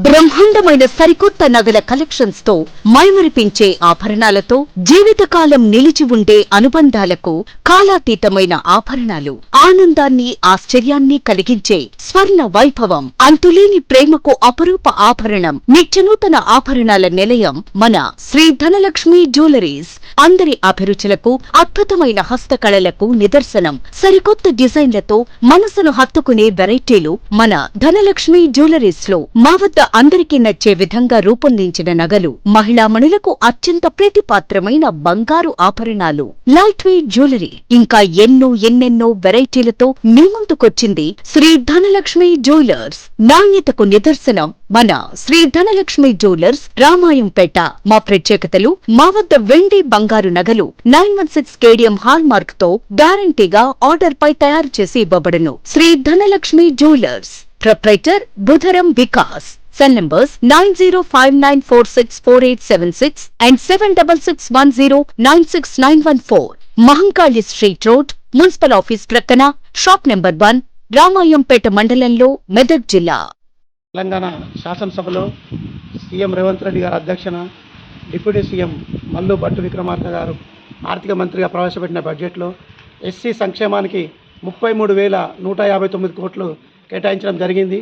బ్రహ్మాండమైన సరికొత్త నగల కలెక్షన్స్ తో మైమరిపించే ఆభరణాలతో జీవితకాలం నిలిచి ఉండే అనుబంధాలకు కాలాతీతమైన ఆభరణాలు, ఆనందాన్ని ఆశ్చర్యాన్ని కలిగించే స్వర్ణ వైభవం, అంతులేని ప్రేమకు అపరూప ఆభరణం, నిత్యనూతన ఆభరణాల నిలయం మన శ్రీ ధనలక్ష్మి జ్యువెలరీస్. అందరి అభిరుచులకు, అద్భుతమైన హస్తకళలకు నిదర్శనం. సరికొత్త డిజైన్లతో మనసును హత్తుకునే వెరైటీలు మన ధనలక్ష్మి జ్యువెలరీస్ లో. మా వద్ద అందరికీ నచ్చే విధంగా రూపొందించిన నగలు, మహిళామణులకు అత్యంత ప్రీతిపాత్రమైన బంగారు ఆభరణాలు, లైట్ వెయిట్ జ్యువెలరీ, ఇంకా ఎన్నెన్నో వెరైటీలతో మీ ముందుకొచ్చింది శ్రీ ధనలక్ష్మి జ్యువెలర్స్. నాణ్యతకు నిదర్శనం మన శ్రీ ధనలక్ష్మి జ్యువెలర్స్, రామాయంపేట. మా ప్రత్యేకతలు: మా వద్ద వెండి బంగారు నగలు 916 కేడియం హాల్ మార్క్ తో గ్యారంటీగా ఆర్డర్ పై తయారు చేసి ఇవ్వబడును. Sri Dhanalakshmi jewellers, proprietor Budharam Vikas. Cell numbers 9059464876 and 7661096914. Mahankali street road, municipal office ప్రక్కన, షాప్ నెంబర్ 1, రామాయంపేట మండలంలో, మెదక్ జిల్లా. తెలంగాణ శాసనసభలో సీఎం రేవంత్ రెడ్డి గారి అధ్యక్షన డిప్యూటీ సీఎం మల్లు భట్టు విక్రమార్క గారు ఆర్థిక మంత్రిగా ప్రవేశపెట్టిన బడ్జెట్లో ఎస్సీ సంక్షేమానికి 33,159 కోట్లు కేటాయించడం జరిగింది.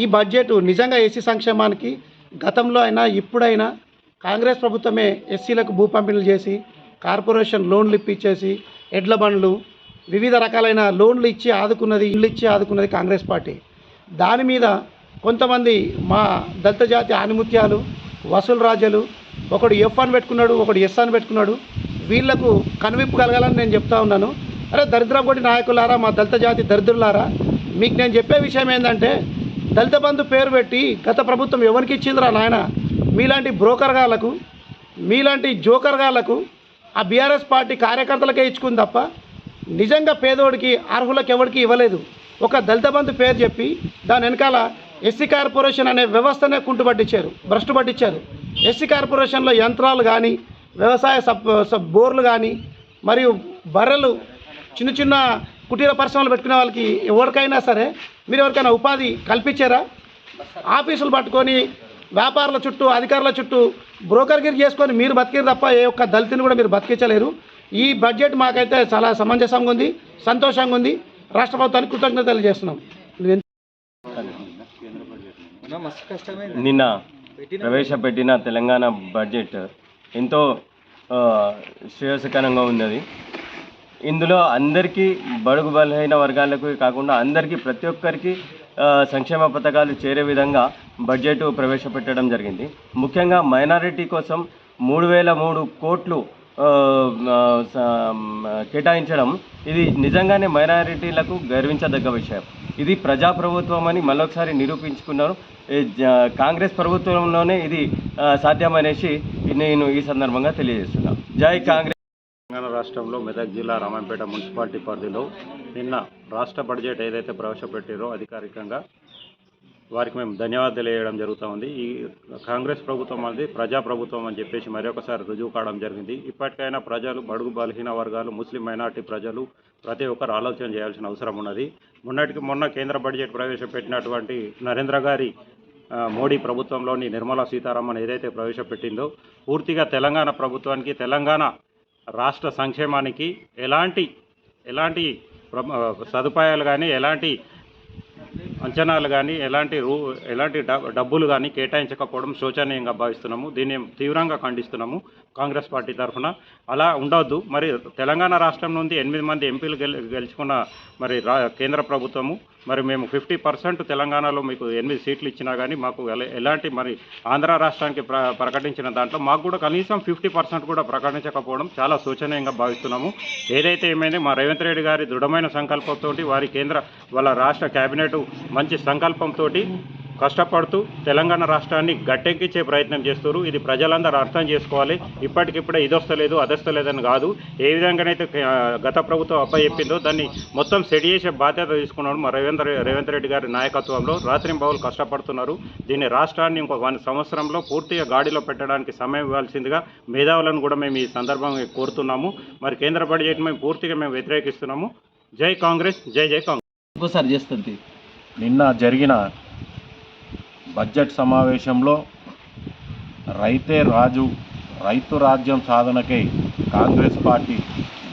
ఈ బడ్జెట్ నిజంగా ఎస్సీ సంక్షేమానికి గతంలో అయినా ఇప్పుడైనా కాంగ్రెస్ ప్రభుత్వమే ఎస్సీలకు భూ పంపిణీలు చేసి, కార్పొరేషన్ లోన్లు ఇప్పించేసి, ఎడ్ల బండ్లు, వివిధ రకాలైన లోన్లు ఇచ్చి ఆదుకున్నది, ఇళ్ళు ఇచ్చి ఆదుకున్నది కాంగ్రెస్ పార్టీ. దాని మీద కొంతమంది మా దళిత జాతి ఆనిముత్యాలు, వసూలు రాజులు, ఒకడు ఎఫ్ అని పెట్టుకున్నాడు, ఒకడు ఎస్ అని పెట్టుకున్నాడు. వీళ్లకు కనువిప్పు కలగాలని నేను చెప్తా ఉన్నాను. అరే దరిద్రపోటి నాయకులారా, మా దళిత జాతి దరిద్రులారా, మీకు నేను చెప్పే విషయం ఏంటంటే, దళిత బంధు పేరు పెట్టి గత ప్రభుత్వం ఎవరికి ఇచ్చిందిరా నాయన? మీలాంటి బ్రోకర్గాళ్లకు, మీలాంటి జోకర్గాళ్లకు, ఆ బీఆర్ఎస్ పార్టీ కార్యకర్తలకే ఇచ్చుకుంది తప్ప నిజంగా పేదోడికి, అర్హులకు ఎవరికి ఇవ్వలేదు. ఒక దళిత బంధు పేరు చెప్పి దాని వెనకాల ఎస్సీ కార్పొరేషన్ అనే వ్యవస్థనే కుంటుపట్టించారు, భ్రష్టు పట్టించారు. ఎస్సీ కార్పొరేషన్లో యంత్రాలు కానీ, వ్యవసాయ బోర్లు కానీ, మరియు బర్రెలు, చిన్న చిన్న కుటీర పరిశ్రమలు పెట్టుకునే వాళ్ళకి ఎవరికైనా సరే మీరు ఎవరికైనా ఉపాధి కల్పించారా? ఆఫీసులు పట్టుకొని వ్యాపారుల చుట్టూ, అధికారుల చుట్టూ బ్రోకర్గిరి చేసుకొని మీరు బతికిరు తప్ప ఏ ఒక్క దళితుని కూడా మీరు బతికించలేరు. ఈ బడ్జెట్ మాకైతే చాలా సమంజసంగా ఉంది, సంతోషంగా ఉంది. రాష్ట్ర ప్రభుత్వానికి కృతజ్ఞతలు తెలియజేస్తున్నాం. నిన్న ప్రవేశపెట్టిన తెలంగాణ బడ్జెట్ ఎంతో శ్రేయస్కరంగా ఉన్నది. ఇందులో అందరికీ, బడుగు బలహీన వర్గాలకు కాకుండా అందరికీ, ప్రతి ఒక్కరికి సంక్షేమ పథకాలు చేరే విధంగా బడ్జెట్ ప్రవేశపెట్టడం జరిగింది. ముఖ్యంగా మైనారిటీ కోసం 3,003 కోట్లు కేటాయించడం, ఇది నిజంగానే మైనారిటీలకు గర్వించదగ్గ విషయం. ఇది ప్రజాప్రభుత్వం అని మళ్ళొకసారి నిరూపించుకున్నారు. కాంగ్రెస్ ప్రభుత్వంలోనే ఇది సాధ్యమనేసి నేను ఈ సందర్భంగా తెలియజేస్తున్నాను. జై కాంగ్రెస్. తెలంగాణ రాష్ట్రంలో మెదక్ జిల్లా రామాయంపేట మున్సిపాలిటీ పరిధిలో నిన్న రాష్ట్ర బడ్జెట్ ఏదైతే ప్రవేశపెట్టారో అధికారికంగా వారికి మేము ధన్యవాదాలు తెలియజేయడం జరుగుతూ ఉంది. ఈ కాంగ్రెస్ ప్రభుత్వం అనేది ప్రజాప్రభుత్వం అని చెప్పేసి మరొకసారి రుజువు కావడం జరిగింది. ఇప్పటికైనా ప్రజలు, బడుగు బలహీన వర్గాలు, ముస్లిం మైనార్టీ ప్రజలు ప్రతి ఒక్కరు ఆలోచన చేయాల్సిన అవసరం ఉన్నది. మొన్న కేంద్ర బడ్జెట్ ప్రవేశపెట్టినటువంటి నరేంద్ర గారి మోడీ ప్రభుత్వంలోని నిర్మలా సీతారామన్ ఏదైతే ప్రవేశపెట్టిందో పూర్తిగా తెలంగాణ ప్రభుత్వానికి, తెలంగాణ రాష్ట్ర సంక్షేమానికి ఎలాంటి సదుపాయాలు కానీ, ఎలాంటి అంచనాలు కానీ, ఎలాంటి డబ్బులు కానీ కేటాయించకపోవడం శోచనీయంగా భావిస్తున్నాము. దీన్ని తీవ్రంగా ఖండిస్తున్నాము కాంగ్రెస్ పార్టీ తరఫున. అలా ఉండవద్దు. మరి తెలంగాణ రాష్ట్రం నుండి 8 మంది ఎంపీలు గెలుచుకున్న మరి కేంద్ర ప్రభుత్వము, మరి మేము 50% తెలంగాణలో మీకు 8 సీట్లు ఇచ్చినా కానీ మాకు ఎలాంటి, మరి ఆంధ్ర రాష్ట్రానికి ప్రకటించిన దాంట్లో మాకు కూడా కనీసం 50% కూడా ప్రకటించకపోవడం చాలా శోచనీయంగా భావిస్తున్నాము. ఏదైతే ఏమైంది, మా రేవంత్ రెడ్డి గారి దృఢమైన సంకల్పంతో, వాళ్ళ రాష్ట్ర కేబినెట్ మంచి సంకల్పంతో కష్టపడుతూ తెలంగాణ రాష్ట్రాన్ని గట్టెక్కించే ప్రయత్నం చేస్తారు. ఇది ప్రజలందరూ అర్థం చేసుకోవాలి. ఇప్పటికిప్పుడే ఇదొస్తలేదు అదొస్తలేదని కాదు. ఏ విధంగానైతే గత ప్రభుత్వం అప్పచెప్పిందో దాన్ని మొత్తం సెట్ చేసే బాధ్యత తీసుకున్నాడు మా రేవంత్ రెడ్డి గారి నాయకత్వంలో. రాత్రింబవళ్ళు కష్టపడుతున్నారు. దీన్ని రాష్ట్రాన్ని ఇంకో 1 సంవత్సరంలో పూర్తిగా గాడిలో పెట్టడానికి సమయం ఇవ్వాల్సిందిగా మేధావులను కూడా మేము ఈ సందర్భంగా కోరుతున్నాము. మరి కేంద్ర బడ్జెట్ మేము పూర్తిగా వ్యతిరేకిస్తున్నాము. జై కాంగ్రెస్, జై జై కాంగ్రెస్. నిన్న జరిగిన బడ్జెట్ సమావేశంలో రైతే రాజు, రైతు రాజ్యం సాధనకై కాంగ్రెస్ పార్టీ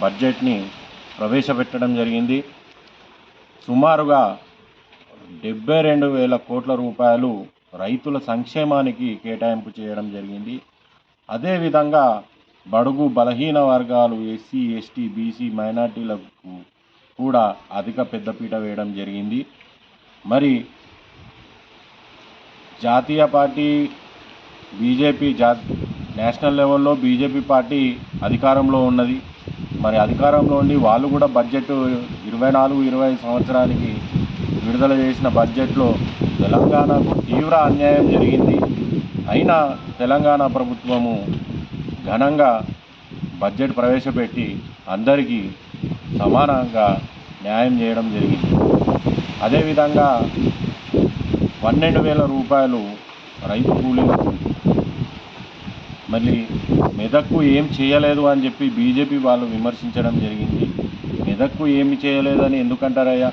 బడ్జెట్ని ప్రవేశపెట్టడం జరిగింది. సుమారుగా 72,000 కోట్ల రూపాయలు రైతుల సంక్షేమానికి కేటాయింపు చేయడం జరిగింది. అదేవిధంగా బడుగు బలహీన వర్గాలు, ఎస్సీ, ఎస్టీ, బీసీ, మైనార్టీలకు కూడా అధిక పెద్దపీట వేయడం జరిగింది. మరి జాతీయ పార్టీ బీజేపీ నేషనల్ లెవెల్లో బీజేపీ పార్టీ అధికారంలో ఉన్నది. మరి అధికారంలో ఉండి వాళ్ళు కూడా బడ్జెట్ 24-25 సంవత్సరానికి విడుదల చేసిన బడ్జెట్లో తెలంగాణకు తీవ్ర అన్యాయం జరిగింది. అయినా తెలంగాణ ప్రభుత్వము ఘనంగా బడ్జెట్ ప్రవేశపెట్టి అందరికీ సమానంగా న్యాయం చేయడం జరిగింది. అదేవిధంగా 12,000 రూపాయలు రైతు కూలీలకు, మళ్ళీ మెదక్కు ఏం చేయలేదు అని చెప్పి బీజేపీ వాళ్ళు విమర్శించడం జరిగింది. మెదక్కు ఏమి చేయలేదని ఎందుకంటారయ్యా?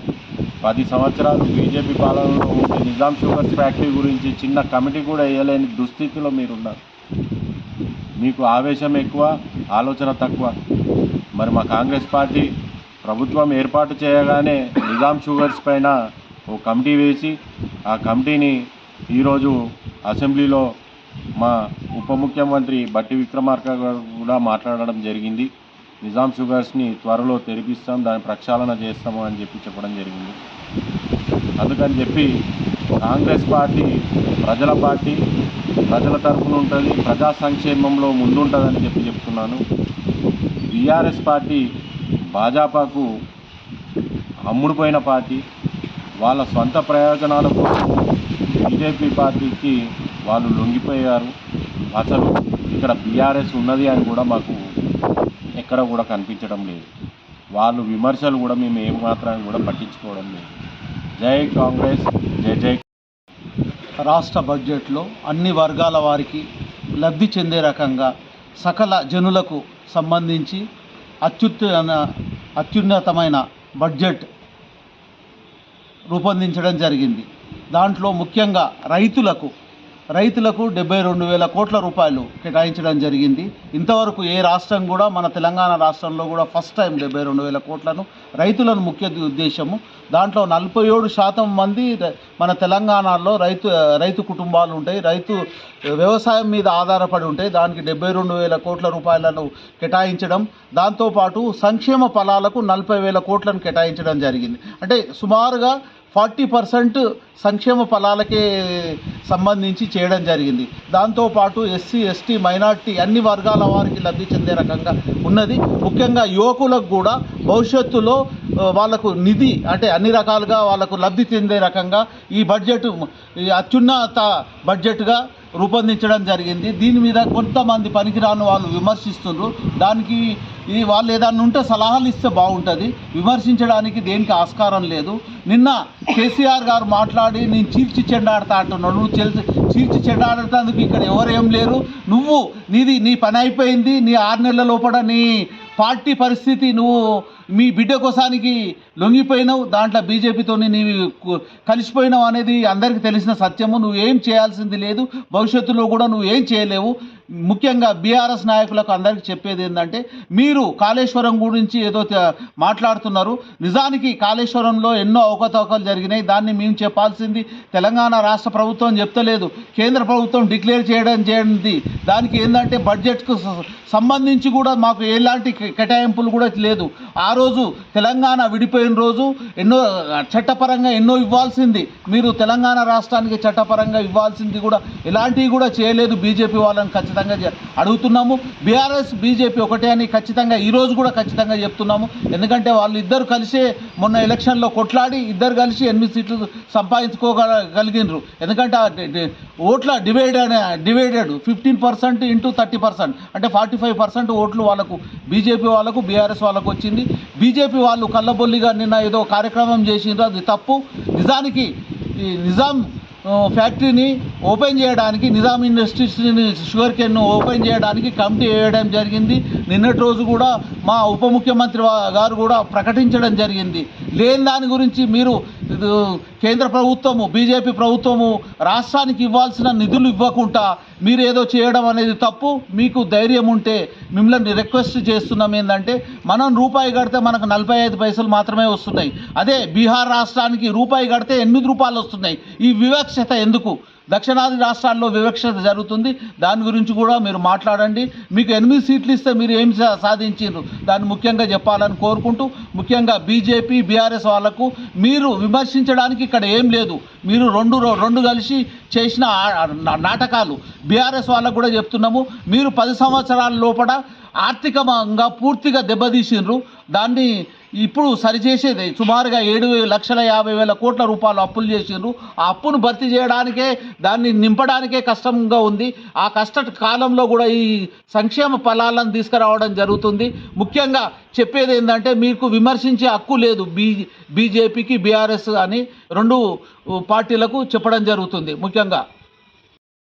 10 సంవత్సరాలు బీజేపీ పాలనలో ఉంటే నిజాం షుగర్స్ ఫ్యాక్టరీ గురించి చిన్న కమిటీ కూడా వేయలేని దుస్థితిలో మీరున్నారు. మీకు ఆవేశం ఎక్కువ, ఆలోచన తక్కువ. మరి మా కాంగ్రెస్ పార్టీ ప్రభుత్వం ఏర్పాటు చేయగానే నిజాం షుగర్స్ పైన ఓ కమిటీ వేసి ఆ కమిటీని ఈరోజు అసెంబ్లీలో మా ఉప ముఖ్యమంత్రి బట్టి విక్రమార్క గారు కూడా మాట్లాడడం జరిగింది. నిజాం షుగర్స్ని త్వరలో తెరిపిస్తాం, దాన్ని ప్రక్షాళన చేస్తాము అని చెప్పడం జరిగింది. అందుకని చెప్పి కాంగ్రెస్ పార్టీ ప్రజల పార్టీ, ప్రజల తరఫున ఉంటుంది, ప్రజా సంక్షేమంలో ముందుంటుందని చెప్తున్నాను. బీఆర్ఎస్ పార్టీ భాజపాకు అమ్ముడుపోయిన పార్టీ. వాళ్ళ సొంత ప్రయోజనాల కోసం బీజేపీ పార్టీకి వాళ్ళు లొంగిపోయారు. అసలు ఇక్కడ బీఆర్ఎస్ ఉన్నది అని కూడా మాకు ఎక్కడ కూడా కనిపించడం లేదు. వాళ్ళు విమర్శలు కూడా మేము ఏమాత్రం కూడా పట్టించుకోవడం లేదు. జై కాంగ్రెస్, జై జై. రాష్ట్ర బడ్జెట్లో అన్ని వర్గాల వారికి లబ్ధి చెందే రకంగా సకల జనులకు సంబంధించి అత్యున్నతమైన బడ్జెట్ రూపొందించడం జరిగింది. దాంట్లో ముఖ్యంగా రైతులకు 72,000 కోట్ల రూపాయలు కేటాయించడం జరిగింది. ఇంతవరకు ఏ రాష్ట్రం కూడా, మన తెలంగాణ రాష్ట్రంలో కూడా ఫస్ట్ టైం 72,000 కోట్లను రైతులను ముఖ్య ఉద్దేశము. దాంట్లో 47% మంది మన తెలంగాణలో రైతు కుటుంబాలు ఉంటాయి, రైతు వ్యవసాయం మీద ఆధారపడి ఉంటాయి. దానికి 72,000 కోట్ల రూపాయలను కేటాయించడం, దాంతోపాటు సంక్షేమ ఫలాలకు 40,000 కోట్లను కేటాయించడం జరిగింది. అంటే సుమారుగా 40% సంక్షేమ ఫలాలకే సంబంధించి చేయడం జరిగింది. దాంతోపాటు ఎస్సీ, ఎస్టీ, మైనార్టీ అన్ని వర్గాల వారికి లబ్ధి చెందే రకంగా ఉన్నది. ముఖ్యంగా యువకులకు కూడా భవిష్యత్తులో వాళ్ళకు నిధి, అంటే అన్ని రకాలుగా వాళ్ళకు లబ్ధి చెందే రకంగా ఈ బడ్జెట్ అత్యున్నత బడ్జెట్గా రూపొందించడం జరిగింది. దీని మీద కొంతమంది పనికిరాని వాళ్ళు విమర్శిస్తున్నారు. దానికి వాళ్ళు ఏదన్నా ఉంటే సలహాలు ఇస్తే బాగుంటుంది, విమర్శించడానికి దేనికి ఆస్కారం లేదు. నిన్న కేసీఆర్ గారు మాట్లాడి నేను చీల్చి చెండాడతా అంటున్నాడు. నువ్వు చీల్చి చెండాడేందుకు ఇక్కడ ఎవరేం లేరు. నీ పని అయిపోయింది. నీ 6 నెలల లోపల నీ పార్టీ పరిస్థితి, నువ్వు మీ బిడ్డ కోసానికి లొంగిపోయినావు, దాంట్లో బీజేపీతో నీవు కలిసిపోయినావు అనేది అందరికీ తెలిసిన సత్యము. నువ్వేం చేయాల్సింది లేదు, భవిష్యత్తులో కూడా నువ్వేం చేయలేవు. ముఖ్యంగా బీఆర్ఎస్ నాయకులకు అందరికీ చెప్పేది ఏంటంటే, మీరు కాళేశ్వరం గురించి ఏదో మాట్లాడుతున్నారు. నిజానికి కాళేశ్వరంలో ఎన్నో అవకతవకలు జరిగినాయి. దాన్ని మేము చెప్పాల్సింది తెలంగాణ రాష్ట్ర ప్రభుత్వం చెప్తలేదు, కేంద్ర ప్రభుత్వం డిక్లేర్ చేయండి. దానికి ఏంటంటే బడ్జెట్కు సంబంధించి కూడా మాకు ఎలాంటి కేటాయింపులు కూడా లేదు. ఆ రోజు తెలంగాణ విడిపోయిన రోజు ఎన్నో చట్టపరంగా ఎన్నో ఇవ్వాల్సింది, మీరు తెలంగాణ రాష్ట్రానికి చట్టపరంగా ఇవ్వాల్సింది కూడా ఎలాంటివి కూడా చేయలేదు. బీజేపీ వాళ్ళని ఖచ్చితంగా అడుగుతున్నాము. బీఆర్ఎస్ బీజేపీ ఒకటే అని ఖచ్చితంగా ఈరోజు కూడా ఖచ్చితంగా చెప్తున్నాము. ఎందుకంటే వాళ్ళు ఇద్దరు కలిసే మొన్న ఎలక్షన్లో కొట్లాడి ఇద్దరు కలిసి 8 సీట్లు సంపాదించుకోగలిగినరు. ఎందుకంటే ఓట్ల డివైడెడ్ 15% ఇంటూ 30%, అంటే 45% ఓట్లు వాళ్ళకు బీజేపీ వాళ్ళకు, బీఆర్ఎస్ వాళ్ళకు వచ్చింది. బీజేపీ వాళ్ళు కళ్ళబొల్లిగా నిన్న ఏదో కార్యక్రమం చేసిండ్రు, అది తప్పు. నిజానికి ఈ నిజాం ఫ్యాక్టరీని ఓపెన్ చేయడానికి, నిజాం ఇండస్ట్రీస్ని షుగర్ కేన్ను ఓపెన్ చేయడానికి కమిటీ వేయడం జరిగింది. నిన్నటి రోజు కూడా మా ఉప ముఖ్యమంత్రి గారు కూడా ప్రకటించడం జరిగింది. లేని దాని గురించి మీరు కేంద్ర ప్రభుత్వము బీజేపీ ప్రభుత్వము రాష్ట్రానికి ఇవ్వాల్సిన నిధులు ఇవ్వకుండా మీరు ఏదో చేయడం అనేది తప్పు. మీకు ధైర్యం ఉంటే మిమ్మల్ని రిక్వెస్ట్ చేస్తున్నాం ఏంటంటే, మనం రూపాయి కడితే మనకు 45 పైసలు మాత్రమే వస్తున్నాయి. అదే బీహార్ రాష్ట్రానికి రూపాయి కడితే 8 రూపాయలు వస్తున్నాయి. ఈ వివక్షత ఎందుకు? దక్షిణాది రాష్ట్రాల్లో వివక్షత జరుగుతుంది. దాని గురించి కూడా మీరు మాట్లాడండి. మీకు 8 సీట్లు ఇస్తే మీరు ఏం సాధించారు దాన్ని ముఖ్యంగా చెప్పాలని కోరుకుంటూ, ముఖ్యంగా బీజేపీ బీఆర్ఎస్ వాళ్లకు మీరు విమర్శించడానికి ఇక్కడ ఏం లేదు. మీరు రెండు కలిసి చేసిన నాటకాలు. బీఆర్ఎస్ వాళ్ళకు కూడా చెప్తున్నాము, మీరు 10 సంవత్సరాల లోపల ఆర్థికంగా పూర్తిగా దెబ్బతీసిండ్రు. దాన్ని ఇప్పుడు సరిచేసేది సుమారుగా 7,50,000 కోట్ల రూపాయలు అప్పులు చేసిండ్రు. ఆ అప్పును భర్తీ చేయడానికే, దాన్ని నింపడానికే కష్టంగా ఉంది. ఆ కష్ట కాలంలో కూడా ఈ సంక్షేమ ఫలాలను తీసుకురావడం జరుగుతుంది. ముఖ్యంగా చెప్పేది ఏంటంటే, మీకు విమర్శించే హక్కు లేదు. బీజేపీకి బీఆర్ఎస్ అని 2 పార్టీలకు చెప్పడం జరుగుతుంది ముఖ్యంగా.